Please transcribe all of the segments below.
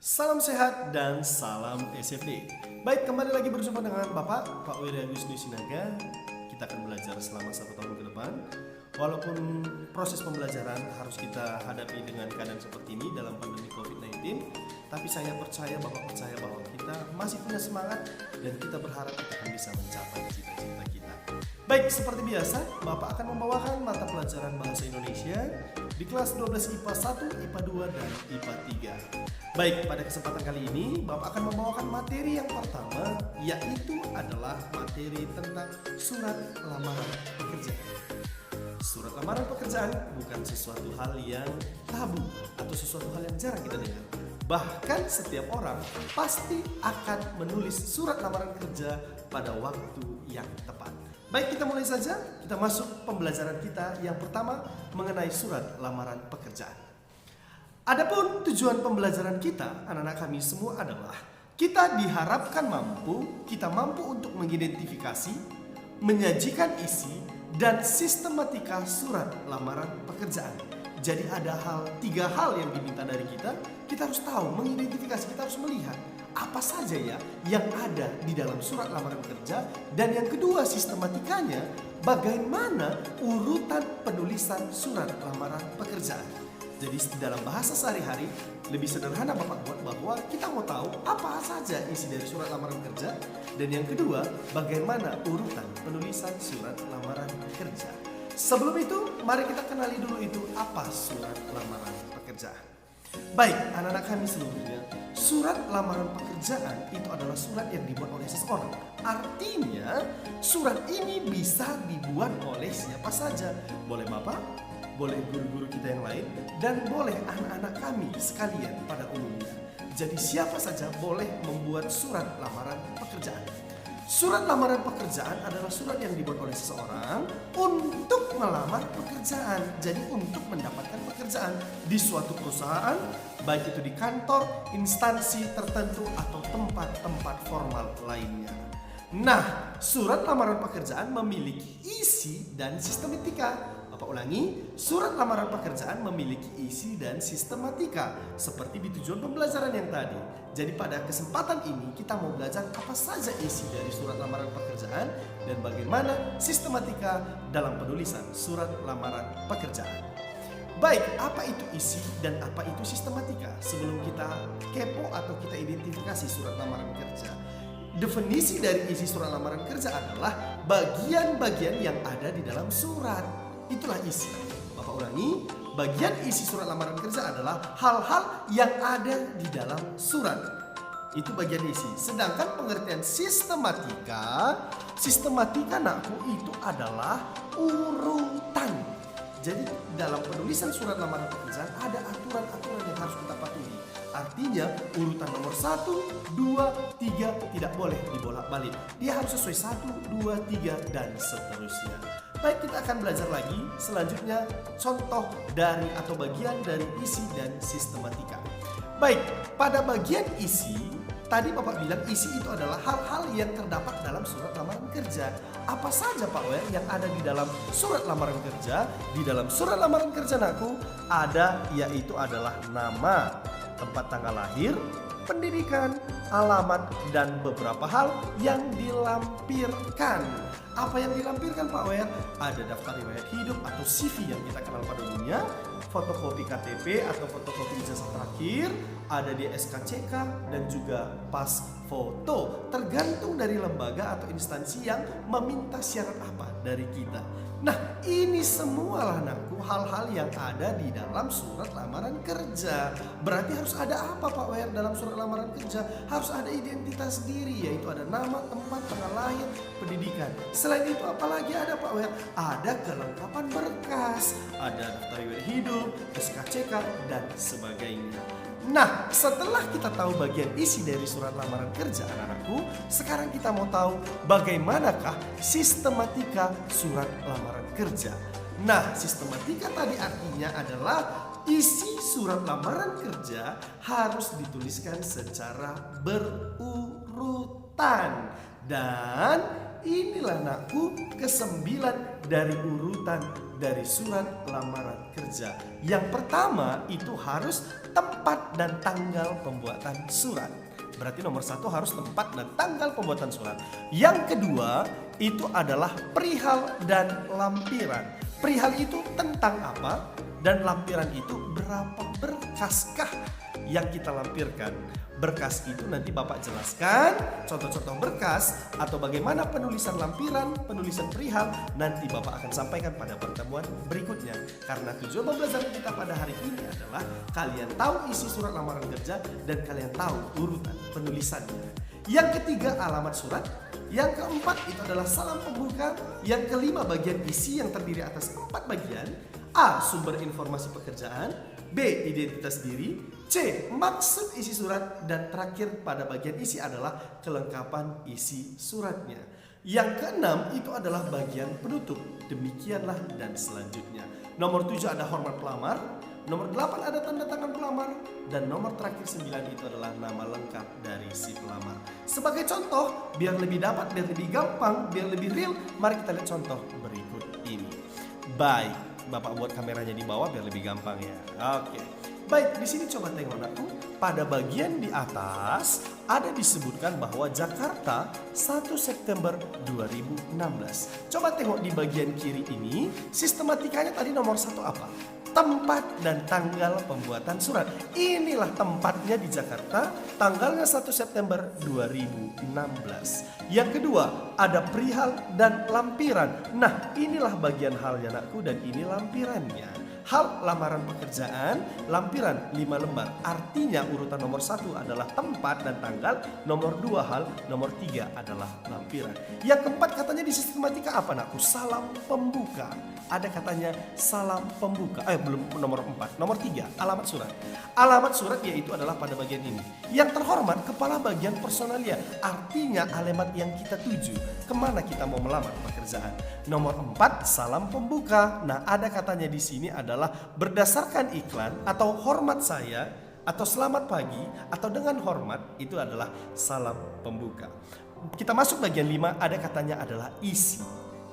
Salam sehat dan salam SFD. Baik, kembali lagi berjumpa dengan Pak Wirya Wisnu Sinaga. Kita akan belajar selama 1 tahun ke depan. Walaupun proses pembelajaran harus kita hadapi dengan keadaan seperti ini dalam pandemi COVID-19, tapi saya percaya bahwa kita masih punya semangat dan kita berharap kita akan bisa mencapai cita-cita kita. Baik, seperti biasa, Bapak akan membawakan mata pelajaran Bahasa Indonesia di kelas 12 IPA 1, IPA 2, dan IPA 3. Baik, pada kesempatan kali ini Bapak akan membawakan materi yang pertama, yaitu adalah materi tentang surat lamaran pekerjaan. Surat lamaran pekerjaan bukan sesuatu hal yang tabu atau sesuatu hal yang jarang kita dengar. Bahkan setiap orang pasti akan menulis surat lamaran kerja pada waktu yang tepat. Baik, kita mulai saja. Kita masuk pembelajaran kita yang pertama mengenai surat lamaran pekerjaan. Adapun tujuan pembelajaran kita, anak-anak kami semua adalah kita diharapkan kita mampu untuk mengidentifikasi, menyajikan isi, dan sistematika surat lamaran pekerjaan. Jadi ada tiga hal yang diminta dari kita. Kita harus tahu, mengidentifikasi, kita harus melihat apa saja ya yang ada di dalam surat lamaran kerja. Dan yang kedua, sistematikanya, bagaimana urutan penulisan surat lamaran pekerjaan. Jadi dalam bahasa sehari-hari lebih sederhana Bapak buat bahwa kita mau tahu apa saja isi dari surat lamaran kerja. Dan yang kedua, bagaimana urutan penulisan surat lamaran kerja. Sebelum itu, mari kita kenali dulu itu apa surat lamaran pekerjaan. Baik, anak-anak kami seluruhnya, surat lamaran pekerjaan itu adalah surat yang dibuat oleh seseorang. Artinya, surat ini bisa dibuat oleh siapa saja. Boleh Bapak, boleh guru-guru kita yang lain, dan boleh anak-anak kami sekalian pada umumnya. Jadi siapa saja boleh membuat surat lamaran pekerjaan. Surat lamaran pekerjaan adalah surat yang dibuat oleh seseorang untuk melamar pekerjaan. Jadi untuk mendapatkan pekerjaan di suatu perusahaan, baik itu di kantor, instansi tertentu, atau tempat-tempat formal lainnya. Nah, surat lamaran pekerjaan memiliki isi dan sistematika. Bapak ulangi, surat lamaran pekerjaan memiliki isi dan sistematika seperti di tujuan pembelajaran yang tadi. Jadi pada kesempatan ini kita mau belajar apa saja isi dari surat lamaran pekerjaan dan bagaimana sistematika dalam penulisan surat lamaran pekerjaan. Baik, apa itu isi dan apa itu sistematika? Sebelum kita kepo atau kita identifikasi surat lamaran kerja, definisi dari isi surat lamaran kerja adalah bagian-bagian yang ada di dalam surat. Itulah isi. Bapak ulangi, bagian isi surat lamaran kerja adalah hal-hal yang ada di dalam surat. Itu bagian isi. Sedangkan pengertian sistematika nakku itu adalah urutan. Jadi dalam penulisan surat lamaran pekerjaan ada aturan-aturan yang harus kita patuhi. Artinya urutan nomor 1, 2, 3 tidak boleh dibolak-balik. Dia harus sesuai 1, 2, 3 dan seterusnya. Baik, kita akan belajar lagi selanjutnya contoh dari atau bagian dari isi dan sistematika. Baik, pada bagian isi, tadi Bapak bilang isi itu adalah hal-hal yang terdapat dalam surat lamaran kerja. Apa saja Pak Wer yang ada di dalam surat lamaran kerja? Di dalam surat lamaran kerja anakku ada, yaitu adalah nama, tempat tanggal lahir, pendidikan, alamat, dan beberapa hal yang dilampirkan. Apa yang dilampirkan Pak Wer? Ada daftar riwayat hidup atau CV yang kita kenal pada umumnya, fotokopi KTP atau fotokopi ijazah terakhir, ada di SKCK, dan juga pas foto. Tergantung dari lembaga atau instansi yang meminta syarat apa dari kita. Nah, ini semualah anakku hal-hal yang ada di dalam surat lamaran kerja. Berarti harus ada apa Pak Wer dalam surat lamaran kerja? Harus ada identitas diri, yaitu ada nama, tempat, tanggal lahir, pendidikan. Selain itu apalagi ada Pak Wer? Ada kelengkapan berkas, ada daftar riwayat hidup, SKCK, dan sebagainya. Nah, setelah kita tahu bagian isi dari surat lamaran kerja anak-anakku, sekarang kita mau tahu bagaimanakah sistematika surat lamaran kerja. Nah, sistematika tadi artinya adalah isi surat lamaran kerja harus dituliskan secara berurutan. Dan inilah anakku ke-9 dari urutan dari surat lamaran kerja. Yang pertama itu harus tempat dan tanggal pembuatan surat. Berarti nomor 1 harus tempat dan tanggal pembuatan surat. Yang kedua itu adalah perihal dan lampiran. Perihal itu tentang apa dan lampiran itu berapa berkaskah yang kita lampirkan. Berkas itu nanti Bapak jelaskan contoh-contoh berkas atau bagaimana penulisan lampiran, penulisan perihal nanti Bapak akan sampaikan pada pertemuan berikutnya. Karena tujuan pembelajaran kita pada hari ini adalah kalian tahu isi surat lamaran kerja dan kalian tahu urutan penulisannya. Yang ketiga alamat surat. Yang keempat itu adalah salam pembuka. Yang kelima bagian isi yang terdiri atas 4 bagian. A. Sumber informasi pekerjaan. B. Identitas diri. C. Maksud isi surat. Dan terakhir pada bagian isi adalah kelengkapan isi suratnya. Yang keenam itu adalah bagian penutup. Demikianlah dan selanjutnya. Nomor 7 ada hormat pelamar. Nomor 8 ada tanda tangan pelamar. Dan nomor terakhir 9 itu adalah nama lengkap dari si pelamar. Sebagai contoh, biar lebih dapat, biar lebih gampang, biar lebih real, mari kita lihat contoh berikut ini. Baik, Bapak buat kameranya di bawah biar lebih gampang ya. Oke. Baik, di sini coba tengok anakku. Pada bagian di atas ada disebutkan bahwa Jakarta 1 September 2016. Coba tengok di bagian kiri ini, sistematikanya tadi nomor 1 apa? Tempat dan tanggal pembuatan surat. Inilah tempatnya di Jakarta, tanggalnya 1 September 2016. Yang kedua, ada perihal dan lampiran. Nah, inilah bagian halnya anakku dan ini lampirannya. Hal lamaran pekerjaan, lampiran 5 lembar. Artinya urutan nomor 1 adalah tempat dan tanggal, nomor 2 hal, nomor 3 adalah lampiran. Yang keempat katanya di sistematika apa anakku? Salam pembuka. Ada katanya salam pembuka. Belum nomor 4. Nomor 3 alamat surat. Alamat surat yaitu adalah pada bagian ini. Yang terhormat kepala bagian personalia. Artinya alamat yang kita tuju. Kemana kita mau melamar pekerjaan. Nomor 4 salam pembuka. Nah ada katanya di sini adalah berdasarkan iklan atau hormat saya atau selamat pagi atau dengan hormat itu adalah salam pembuka. Kita masuk bagian 5 ada katanya adalah isi.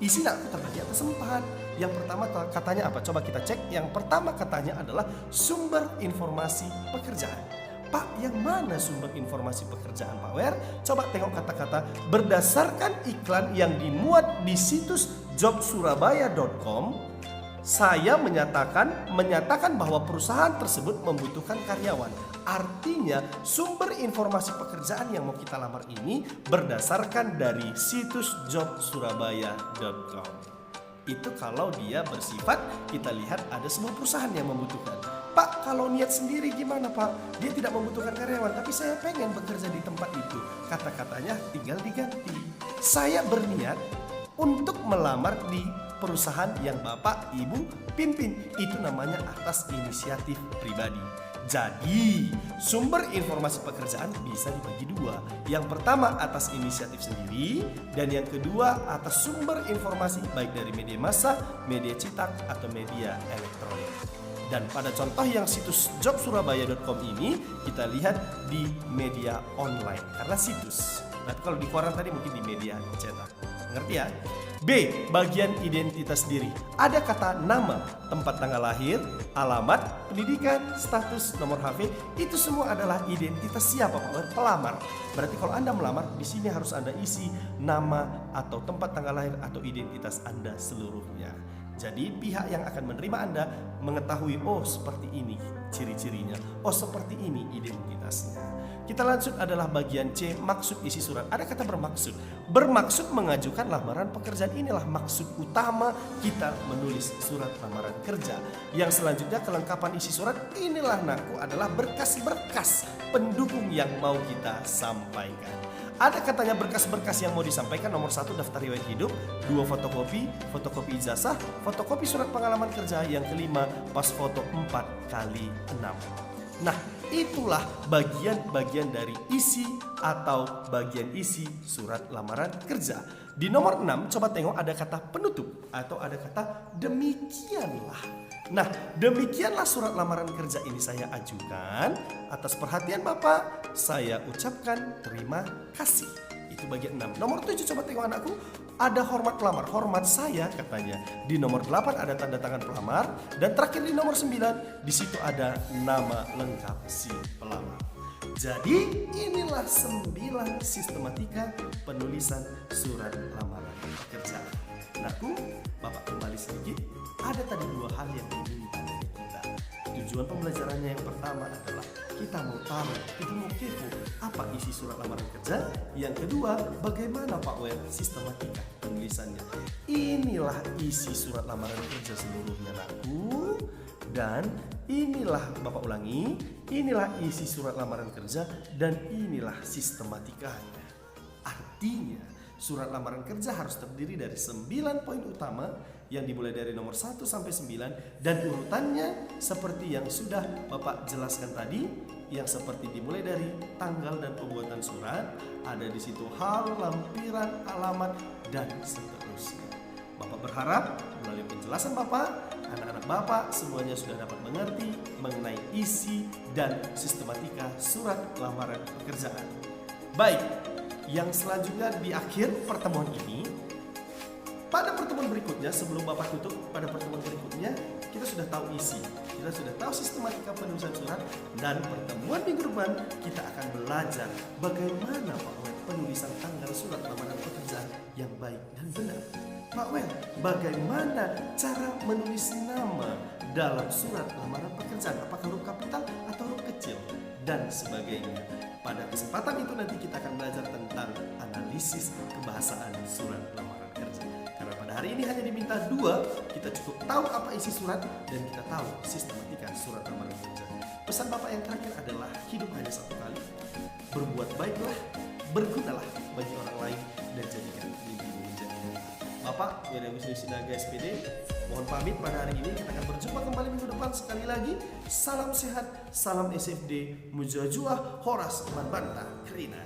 Isi nak terbagi atas 4. Yang pertama katanya apa? Coba kita cek. Yang pertama katanya adalah sumber informasi pekerjaan. Pak, yang mana sumber informasi pekerjaan Pak Wer? Coba tengok kata-kata berdasarkan iklan yang dimuat di situs jobsurabaya.com. Saya menyatakan bahwa perusahaan tersebut membutuhkan karyawan. Artinya sumber informasi pekerjaan yang mau kita lamar ini berdasarkan dari situs jobsurabaya.com. Itu kalau dia bersifat kita lihat ada sebuah perusahaan yang membutuhkan. Pak, kalau niat sendiri gimana Pak? Dia tidak membutuhkan karyawan, tapi saya pengen bekerja di tempat itu. Kata-katanya tinggal diganti. Saya berniat untuk melamar di perusahaan yang Bapak Ibu pimpin. Itu namanya atas inisiatif pribadi. Jadi sumber informasi pekerjaan bisa dibagi 2. Yang pertama atas inisiatif sendiri, dan yang kedua atas sumber informasi baik dari media massa, media cetak atau media elektronik. Dan pada contoh yang situs jobsurabaya.com ini kita lihat di media online karena situs. Nah kalau di koran tadi mungkin di media cetak. Ngerti ya? B. Bagian identitas diri. Ada kata nama, tempat tanggal lahir, alamat, pendidikan, status, nomor HP. Itu semua adalah identitas siapa Pak? Pelamar. Berarti kalau Anda melamar, di sini harus Anda isi nama atau tempat tanggal lahir atau identitas Anda seluruhnya. Jadi pihak yang akan menerima Anda mengetahui, oh seperti ini ciri-cirinya, oh seperti ini identitasnya. Kita lanjut adalah bagian C, maksud isi surat. Ada kata bermaksud. Bermaksud mengajukan lamaran pekerjaan. Inilah maksud utama kita menulis surat lamaran kerja. Yang selanjutnya kelengkapan isi surat. Inilah naku adalah berkas-berkas pendukung yang mau kita sampaikan. Ada katanya berkas-berkas yang mau disampaikan. Nomor 1 daftar riwayat hidup, 2 fotokopi ijazah, fotokopi surat pengalaman kerja. Yang kelima pas foto 4x6. Nah itulah bagian-bagian dari isi atau bagian isi surat lamaran kerja. Di nomor 6 coba tengok ada kata penutup atau ada kata demikianlah. Nah demikianlah surat lamaran kerja ini saya ajukan. Atas perhatian Bapak saya ucapkan terima kasih. Itu bagian 6. Nomor 7 coba tengok anakku. ada hormat pelamar. Hormat saya katanya. Di nomor 8 ada tanda tangan pelamar. Dan terakhir di nomor 9, di situ ada nama lengkap si pelamar. Jadi inilah 9 sistematika penulisan surat lamaran pekerjaan. Naku, Bapak kembali sedikit. Ada tadi 2 hal yang diminta dari kita. Tujuan pembelajarannya yang pertama adalah kita mau tahu, kita mau kepo apa isi surat lamaran kerja. Yang kedua, bagaimana Pak Wer sistematika penulisannya. Inilah isi surat lamaran kerja seluruhnya, Naku. Dan inilah, Bapak ulangi, inilah isi surat lamaran kerja dan inilah sistematikanya. Artinya, surat lamaran kerja harus terdiri dari 9 poin utama yang dimulai dari nomor 1 sampai 9 dan urutannya seperti yang sudah Bapak jelaskan tadi, yang seperti dimulai dari tanggal dan pembuatan surat, ada di situ hal, lampiran, alamat dan seterusnya. Bapak berharap melalui penjelasan Bapak, anak-anak Bapak semuanya sudah dapat mengerti mengenai isi dan sistematika surat lamaran pekerjaan. Baik, yang selanjutnya di akhir pertemuan ini, pada pertemuan berikutnya, sebelum Bapak tutup, pada pertemuan berikutnya kita sudah tahu isi, kita sudah tahu sistematika penulisan surat, dan pertemuan minggu depan kita akan belajar bagaimana Pak Wer penulisan tanggal surat lamaran pekerjaan yang baik dan benar. Pak Wer, bagaimana cara menulis nama dalam surat lamaran pekerjaan, apakah huruf kapital atau huruf kecil dan sebagainya. Pada kesempatan itu nanti kita akan belajar tentang analisis kebahasaan surat lamaran kerja. Karena pada hari ini hanya diminta 2, kita cukup tahu apa isi surat dan kita tahu sistematika surat lamaran kerja. Pesan Bapak yang terakhir adalah hidup hanya satu kali. Berbuat baiklah, bergunalah bagi orang lain dan jadikan mimpimu menjadi nyata. Bapak, Wer Agustinus Sinaga SPD, mohon pamit pada hari ini. Kita akan berjumpa kembali minggu depan sekali lagi. Salam sehat, salam SFD, Mujajuah, Horas, Manbanta, Krina.